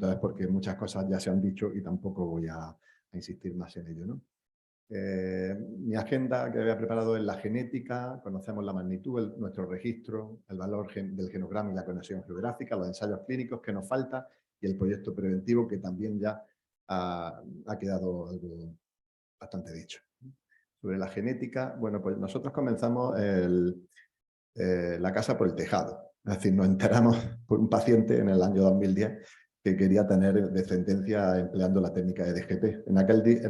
Entonces, porque muchas cosas ya se han dicho y tampoco voy a insistir más en ello, ¿no? Mi agenda que había preparado es la genética, conocemos la magnitud, nuestro registro, el valor del genograma y la conexión geográfica, los ensayos clínicos que nos falta y el proyecto preventivo que también ya ha quedado algo bastante dicho. Sobre la genética, bueno, pues nosotros comenzamos la casa por el tejado. Es decir, nos enteramos por un paciente en el año 2010 que quería tener descendencia empleando la técnica de DGP. En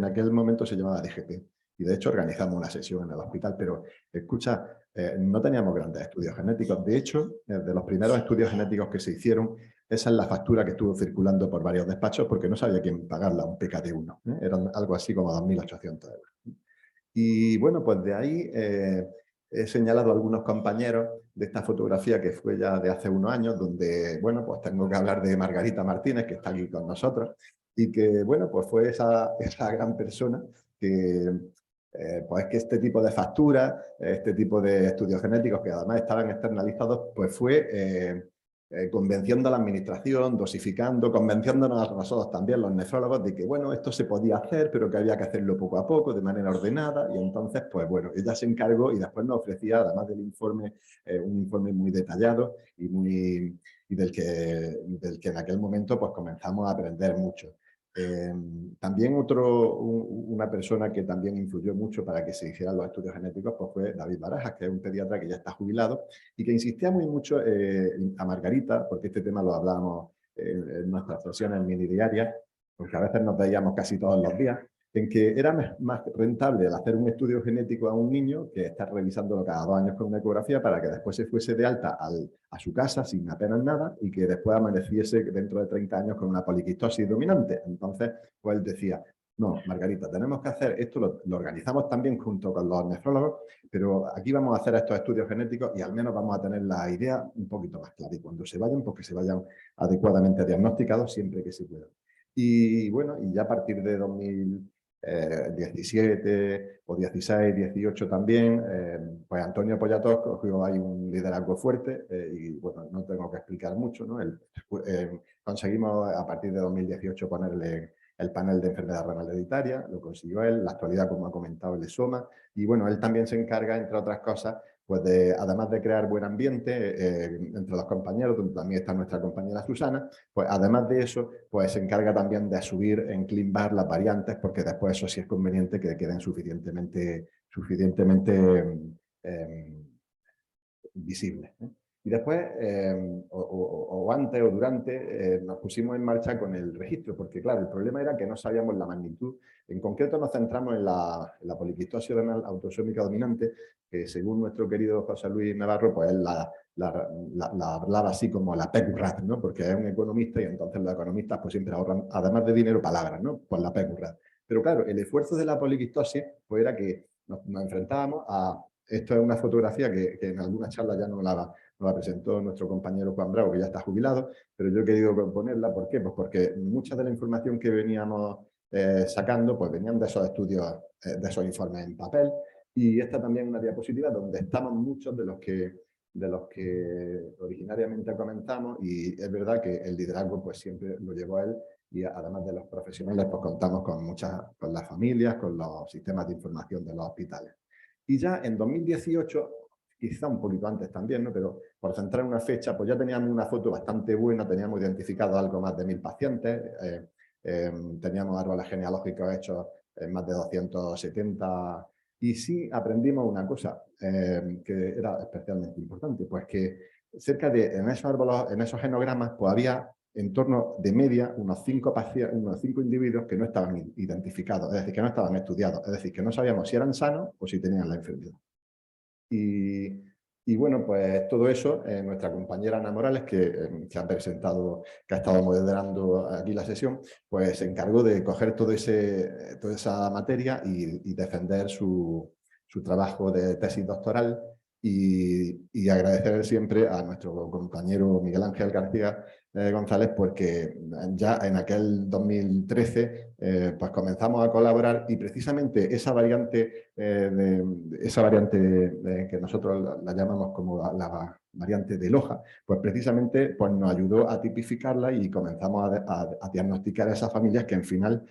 aquel momento se llamaba DGP. Y de hecho organizamos una sesión en el hospital, pero escucha, no teníamos grandes estudios genéticos. De hecho, de los primeros estudios genéticos que se hicieron, esa es la factura que estuvo circulando por varios despachos porque no sabía quién pagarla, un PKD1. Eran algo así como 2.800 euros. Y bueno, pues de ahí he señalado a algunos compañeros de esta fotografía que fue ya de hace unos años, donde, bueno, pues tengo que hablar de Margarita Martínez, que está aquí con nosotros, y que, bueno, pues fue esa gran persona que, pues que este tipo de facturas, este tipo de estudios genéticos, que además estaban externalizados, pues fue convenciendo a la administración, dosificando, convenciéndonos a nosotros también, los nefrólogos, de que, bueno, esto se podía hacer, pero que había que hacerlo poco a poco, de manera ordenada, y entonces, pues bueno, ella se encargó y después nos ofrecía, además del informe, un informe muy detallado y del que en aquel momento pues comenzamos a aprender mucho. También una persona que también influyó mucho para que se hicieran los estudios genéticos pues fue David Barajas, que es un pediatra que ya está jubilado y que insistía muy mucho a Margarita, porque este tema lo hablábamos en nuestras sesiones mini diarias, porque a veces nos veíamos casi todos los días, en que era más rentable el hacer un estudio genético a un niño que estar revisándolo cada 2 años con una ecografía para que después se fuese de alta a su casa sin apenas nada y que después amaneciese dentro de 30 años con una poliquistosis dominante. Entonces, pues él decía, no, Margarita, tenemos que hacer esto, lo organizamos también junto con los nefrólogos, pero aquí vamos a hacer estos estudios genéticos y al menos vamos a tener la idea un poquito más clara. Y cuando se vayan, pues que se vayan adecuadamente diagnosticados siempre que se pueda. Y bueno, y ya a partir de 2017 o 16, 18 también, pues Antonio Pollatos cogió ahí un liderazgo fuerte y bueno, no tengo que explicar mucho, ¿no? Conseguimos a partir de 2018 ponerle el panel de enfermedad renal hereditaria, lo consiguió él, la actualidad, como ha comentado, el ESOMA, y bueno, él también se encarga, entre otras cosas, pues además de crear buen ambiente entre los compañeros, donde también está nuestra compañera Susana, pues además de eso, pues se encarga también de subir en ClinVar las variantes, porque después eso sí es conveniente que queden suficientemente visibles. Y después, o antes o durante, nos pusimos en marcha con el registro, porque claro, el problema era que no sabíamos la magnitud. En concreto nos centramos en la poliquistosis renal autosómica dominante, que según nuestro querido José Luis Navarro, pues él la hablaba así como la PECURRAD, ¿no? Porque es un economista y entonces los economistas pues siempre ahorran, además de dinero, palabras, ¿no? Pues la PECURRAD. Pero claro, el esfuerzo de la poliquistosis pues era que nos enfrentábamos a... Esto es una fotografía que en algunas charlas ya no la presentó nuestro compañero Juan Bravo, que ya está jubilado, pero yo he querido ponerla. ¿Por qué? Pues porque mucha de la información que veníamos sacando pues venían de esos estudios, de esos informes en papel, y esta también es una diapositiva donde estamos muchos de los que originariamente comentamos, y es verdad que el liderazgo pues siempre lo llevó él, y además de los profesionales pues contamos con las familias, con los sistemas de información de los hospitales. Y ya en 2018, quizá un poquito antes también, ¿no? Pero por centrar una fecha, pues ya teníamos una foto bastante buena, teníamos identificado algo más de 1000 pacientes, teníamos árboles genealógicos hechos en más de 270, y sí aprendimos una cosa que era especialmente importante, pues que en esos árboles, en esos genogramas, pues había en torno de media unos 5 individuos que no estaban identificados, es decir, que no estaban estudiados, es decir, que no sabíamos si eran sanos o si tenían la enfermedad. Y bueno, pues todo eso, nuestra compañera Ana Morales, que ha estado moderando aquí la sesión, pues se encargó de coger toda esa materia y defender su trabajo de tesis doctoral, y agradecer siempre a nuestro compañero Miguel Ángel García González, porque ya en aquel 2013 pues comenzamos a colaborar y precisamente esa variante, que nosotros la llamamos como la variante de Loja, pues precisamente pues nos ayudó a tipificarla y comenzamos a diagnosticar a esas familias que en final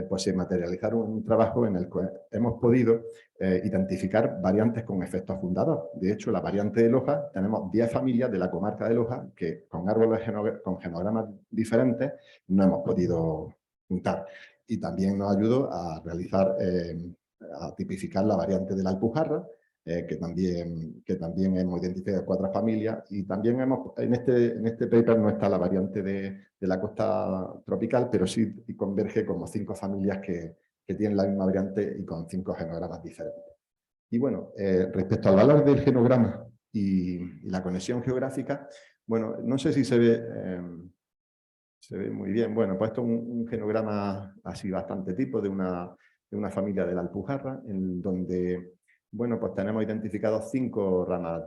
pues se materializaron un trabajo en el que hemos podido identificar variantes con efectos fundadores. De hecho, la variante de Loja, tenemos 10 familias de la comarca de Loja que con árboles con genogramas diferentes no hemos podido juntar. Y también nos ayudó a realizar, a tipificar la variante de la Alpujarra, que también hemos identificado 4 familias, y también en este paper no está la variante de la costa tropical, pero sí converge como 5 familias que tienen la misma variante y con 5 genogramas diferentes. Y bueno, respecto al valor del genograma y la conexión geográfica, bueno, no sé si se ve muy bien. Bueno, pues esto es un genograma así bastante tipo de una familia de la Alpujarra, en donde, bueno, pues tenemos identificados 5 ramas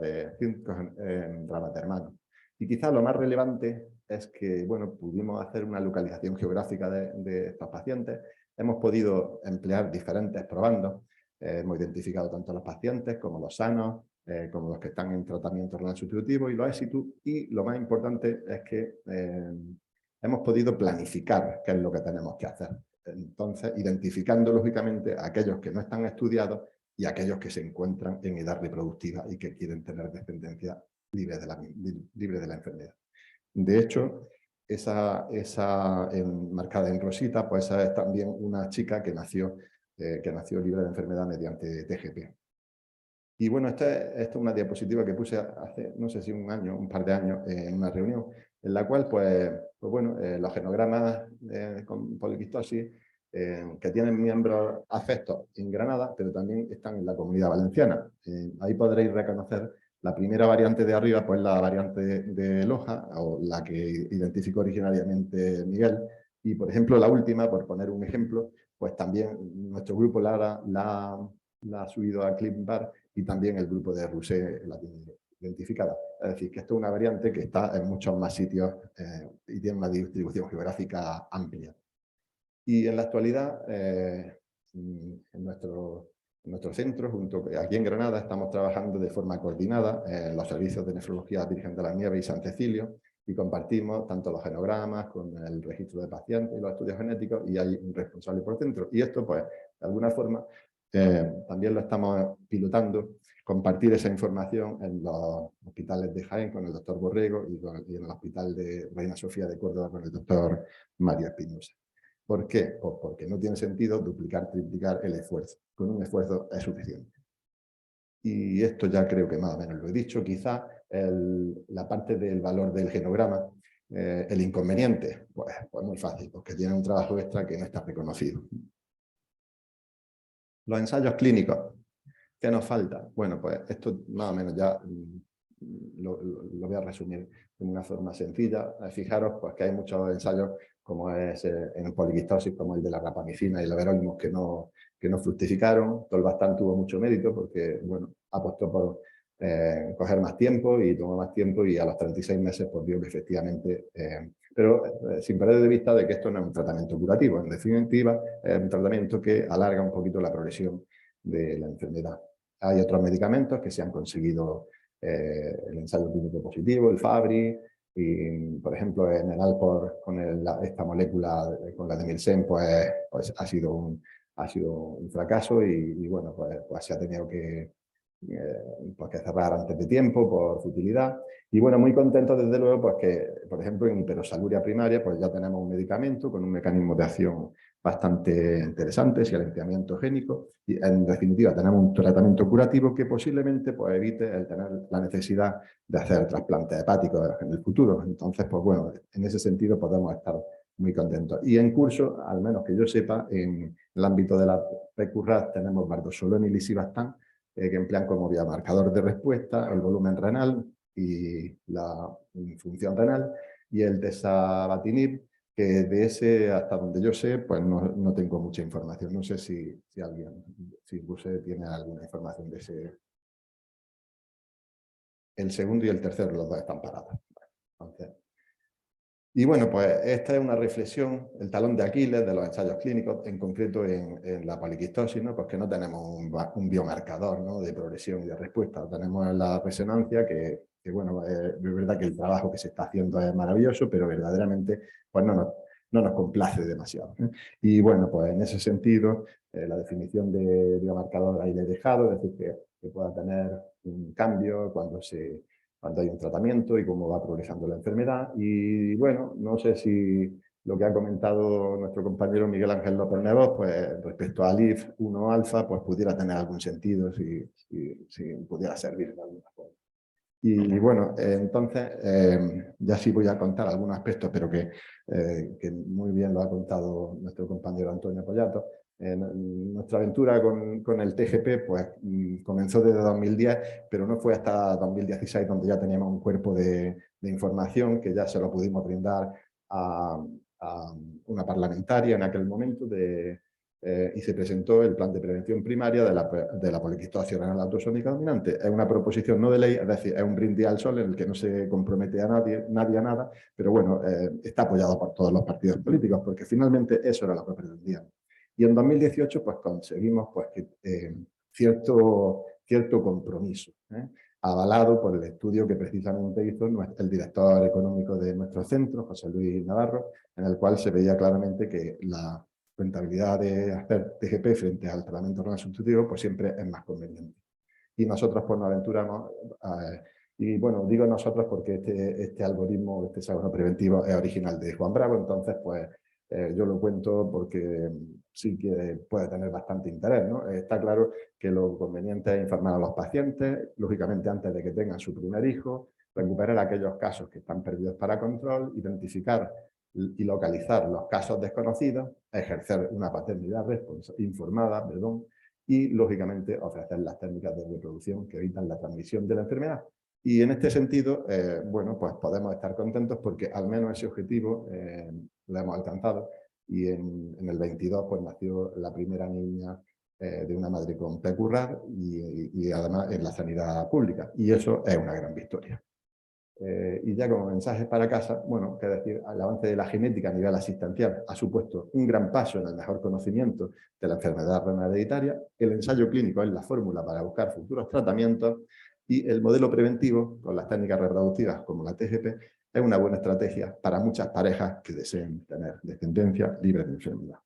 ramas de hermanos. Y quizás lo más relevante es que, bueno, pudimos hacer una localización geográfica de estos pacientes. Hemos podido emplear diferentes probandos. Hemos identificado tanto los pacientes como los sanos, como los que están en tratamiento renal sustitutivo y los éxitos. Y lo más importante es que hemos podido planificar qué es lo que tenemos que hacer. Entonces, identificando lógicamente a aquellos que no están estudiados y a aquellos que se encuentran en edad reproductiva y que quieren tener descendencia libre de la enfermedad. De hecho, esa marcada en rosita, pues esa es también una chica que nació libre de enfermedad mediante TGP. Y bueno, esta es una diapositiva que puse hace, no sé si un par de años, en una reunión, en la cual, pues bueno, los genogramas con poliquistosis que tienen miembros afectos en Granada, pero también están en la Comunidad Valenciana. Ahí podréis reconocer la primera variante de arriba, pues la variante de Loja, o la que identificó originariamente Miguel, y por ejemplo la última, por poner un ejemplo, pues también nuestro grupo la ha subido a ClipBar, y también el grupo de Rousset la tiene identificada. Es decir, que esto es una variante que está en muchos más sitios y tiene una distribución geográfica amplia. Y en la actualidad, en nuestro centro, aquí en Granada, estamos trabajando de forma coordinada en los servicios de nefrología Virgen de la Nieve y San Cecilio, y compartimos tanto los genogramas con el registro de pacientes y los estudios genéticos, y hay un responsable por centro. Y esto, pues, de alguna forma, también lo estamos pilotando, compartir esa información en los hospitales de Jaén con el doctor Borrego y en el hospital de Reina Sofía de Córdoba con el doctor Mario Espinosa. ¿Por qué? Pues porque no tiene sentido duplicar, triplicar el esfuerzo. Con un esfuerzo es suficiente. Y esto ya creo que más o menos lo he dicho. Quizá la parte del valor del genograma, el inconveniente, pues muy fácil, porque tiene un trabajo extra que no está reconocido. Los ensayos clínicos, ¿qué nos falta? Bueno, pues esto más o menos ya lo voy a resumir de una forma sencilla. Fijaros pues, que hay muchos ensayos, como es en poliquistosis, como el de la rapamicina y el everolimus, que no fructificaron. Tolbastán tuvo mucho mérito porque, bueno, apostó por coger más tiempo y tomó más tiempo, y a los 36 meses pues, vio que efectivamente... pero sin perder de vista de que esto no es un tratamiento curativo. En definitiva, es un tratamiento que alarga un poquito la progresión de la enfermedad. Hay otros medicamentos que se han conseguido el ensayo clínico positivo, el Fabry, y por ejemplo en el Alpor con esta molécula, con la de Milsen, pues ha sido un fracaso, y bueno, pues se ha tenido pues que cerrar antes de tiempo por futilidad. Y bueno, muy contento desde luego, pues que, por ejemplo, en hiperosaluria primaria, pues ya tenemos un medicamento con un mecanismo de acción bastante interesante, silenciamiento génico, y en definitiva tenemos un tratamiento curativo que posiblemente pues, evite el tener la necesidad de hacer trasplantes hepáticos en el futuro. Entonces, pues bueno, en ese sentido podemos estar muy contentos. Y en curso, al menos que yo sepa, en el ámbito de la PQRAS tenemos bardoxolona y lisivastán, que emplean como biomarcador de respuesta el volumen renal y la función renal, y el desabatinib, que de ese, hasta donde yo sé, pues no tengo mucha información. No sé si alguien, si Rousset tiene alguna información de ese. el segundo y el tercero, los dos están parados. Entonces, y bueno, pues esta es una reflexión, el talón de Aquiles de los ensayos clínicos, en concreto en la poliquistosis, ¿no? Pues que no tenemos un biomarcador, ¿no?, de progresión y de respuesta. Tenemos la resonancia, que bueno, es verdad que el trabajo que se está haciendo es maravilloso, pero verdaderamente pues no nos complace demasiado, ¿eh? Y bueno, pues en ese sentido, la definición de biomarcador ahí le he dejado, es decir, que pueda tener un cambio cuando hay un tratamiento y cómo va progresando la enfermedad. Y bueno, no sé si lo que ha comentado nuestro compañero Miguel Ángel López Nevos, pues respecto al IF1 alfa, pues pudiera tener algún sentido si pudiera servir de alguna forma. Y bueno, entonces ya sí voy a contar algunos aspectos, pero que muy bien lo ha contado nuestro compañero Antonio Pollato. Nuestra aventura con el TGP pues, comenzó desde 2010, pero no fue hasta 2016 donde ya teníamos un cuerpo de información que ya se lo pudimos brindar a una parlamentaria en aquel momento y se presentó el plan de prevención primaria de la poliquistosis renal autosómica dominante. Es una proposición no de ley, es decir, es un brindis al sol en el que no se compromete a nadie a nada, pero bueno, está apoyado por todos los partidos políticos, porque finalmente eso era lo que pretendían. Y en 2018 pues conseguimos pues, cierto compromiso, avalado por el estudio que precisamente hizo el director económico de nuestro centro, José Luis Navarro, en el cual se veía claramente que la rentabilidad de hacer TGP frente al tratamiento renal sustitutivo pues siempre es más conveniente. Y nosotros pues nos aventuramos, y bueno, digo nosotros porque este algoritmo, este hexágono preventivo es original de Juan Bravo, entonces pues yo lo cuento porque sí que puede tener bastante interés, ¿no? Está claro que lo conveniente es informar a los pacientes, lógicamente antes de que tengan su primer hijo, recuperar aquellos casos que están perdidos para control, identificar y localizar los casos desconocidos, ejercer una paternidad informada, y lógicamente ofrecer las técnicas de reproducción que evitan la transmisión de la enfermedad. Y en este sentido, bueno, pues podemos estar contentos porque al menos ese objetivo lo hemos alcanzado y en el 22 pues nació la primera niña de una madre con PQRAR y además en la sanidad pública, y eso es una gran victoria. Y ya como mensajes para casa, bueno, que decir, el avance de la genética a nivel asistencial ha supuesto un gran paso en el mejor conocimiento de la enfermedad renal hereditaria, el ensayo clínico es la fórmula para buscar futuros tratamientos y el modelo preventivo, con las técnicas reproductivas como la TGP, es una buena estrategia para muchas parejas que deseen tener descendencia libre de enfermedad.